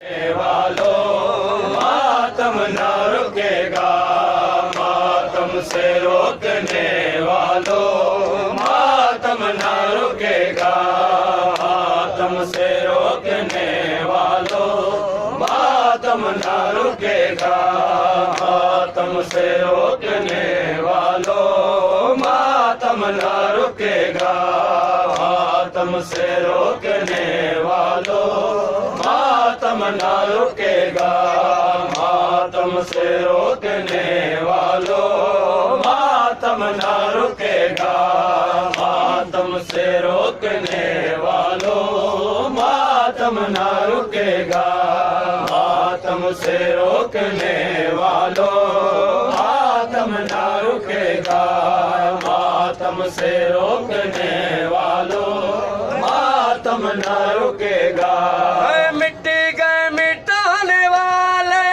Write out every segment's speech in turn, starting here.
والوں ماتم نہ رکے گا، ماتم سے روکنے والوں ماتم نہ رکے گا، ماتم سے روکنے والوں ماتم نہ رکے گا، ماتم سے روکنے والوں ماتم نہ رکے گا، ماتم سے روکنے والوں ماتم نہ رکے گا، ماتم سے روکنے والوں ماتم نہ رکے گا، ماتم سے روکنے والوں ماتم نہ رکے گا، ماتم سے روکنے والوں ماتم نہ رکے گا، ماتم سے روکنے والوں ماتم نہ رکے گا۔ مٹی گئے مٹانے والے،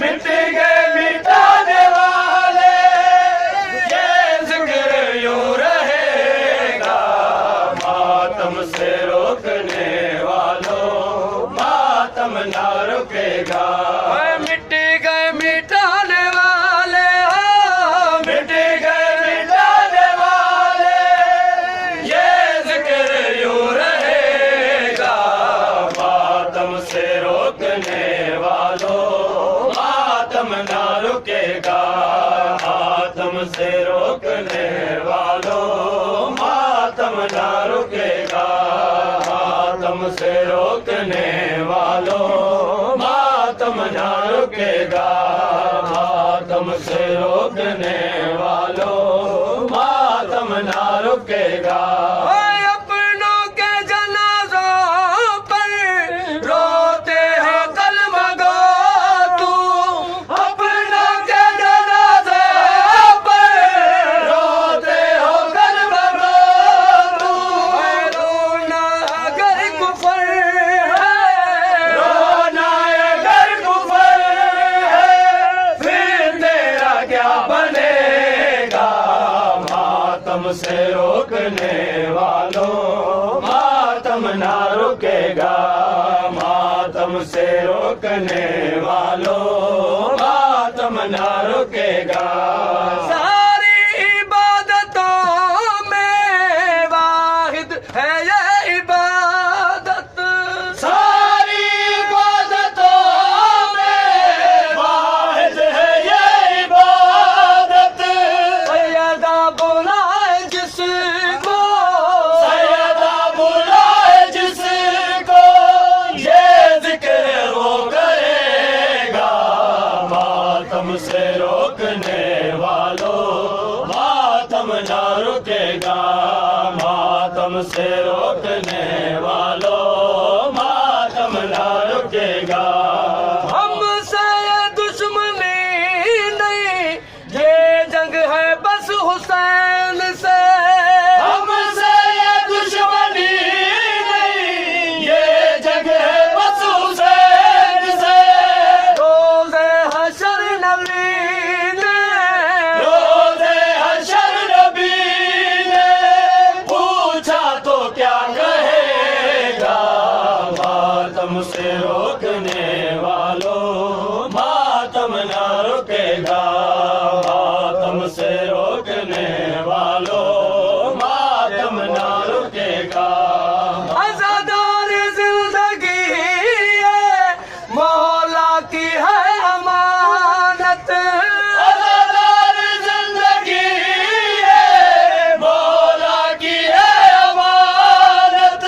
مٹی گئے مٹانے والے، یہ ذکر یوں رہے گا، ماتم سے روکنے والوں ماتم نہ رکے گا۔ مٹی گئے مٹانے والے، مٹی گئے مٹانے والے، یہ ذکر یوں رہے گا، ماتم سے روکنے والوں ماتم نہ رکے گا، ماتم سے روکنے والوں ماتم نہ رکے گا، ماتم سے روکنے والوں ماتم نہ رکے گا، ماتم سے روکنے والوں ماتم نہ رکے گا۔ اپنوں کے جنازوں پر روتے ہیں کلمہ گو تو، اپنوں کے جنازوں پر روتے ہو کلمہ گو تو، رونا اگر کفر ہے، رونا اگر کفر ہے، پھر تیرا کیا بنے گا، ماتم سے روکنے والوں ماتم نہ رکے گا، ماتم سے روکنے والوں ماتم نہ رکے گا۔ ساری عبادتوں میں واحد ہے یہ عبادت، ساری عبادتوں میں واحد ہے یہ عبادت، سیدہ بلائے جس کو، سیدہ بلائے جس کو، یہ ذکر وہ کرے گا، ماتم سے روکنے والوں ماتم نہ رکے گا، ماتم سے روکنے والوں ماتم نہ رکے گا۔ ہم سے یہ دشمنی نہیں، یہ جنگ ہے بس حسین سے، ہم سے یہ دشمنی نہیں، یہ جنگ ہے بس حسین سے، روز حشر نبی نے، روز حشر نبی نے پوچھا تو کیا کہے گا، ماتم سے روکنے والوں ماتم نہ رکے گا، ماتم سے روکنے والوں ماتم نہ رکے گا۔ عزادار زندگی ہے مولا کی ہے امانت، عزادار زندگی ہے مولا کی ہے امانت،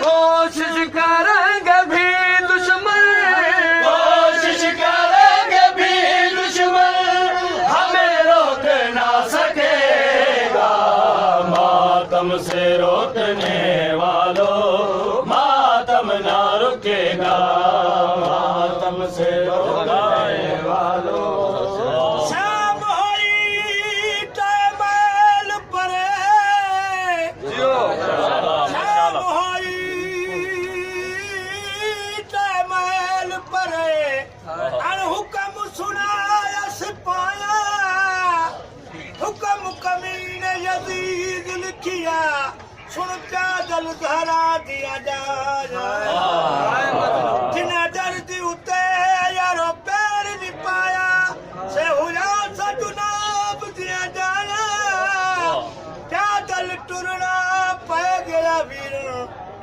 کوشش کریں گے بھی دشمن، کوشش کریں گے بھی دشمن، ہمیں روک نہ سکے گا، ماتم سے روکنے والوں ماتم نہ رکے گا، ماتم سے روکنے والوں۔ شام ہوئی ٹیمل پرے، شام ہوئی ٹیمل پرے، ان حکم سنایا سپایا، حکم کمین یزید لکھیا، سن پیادل دھرا دیا جا، جنہیں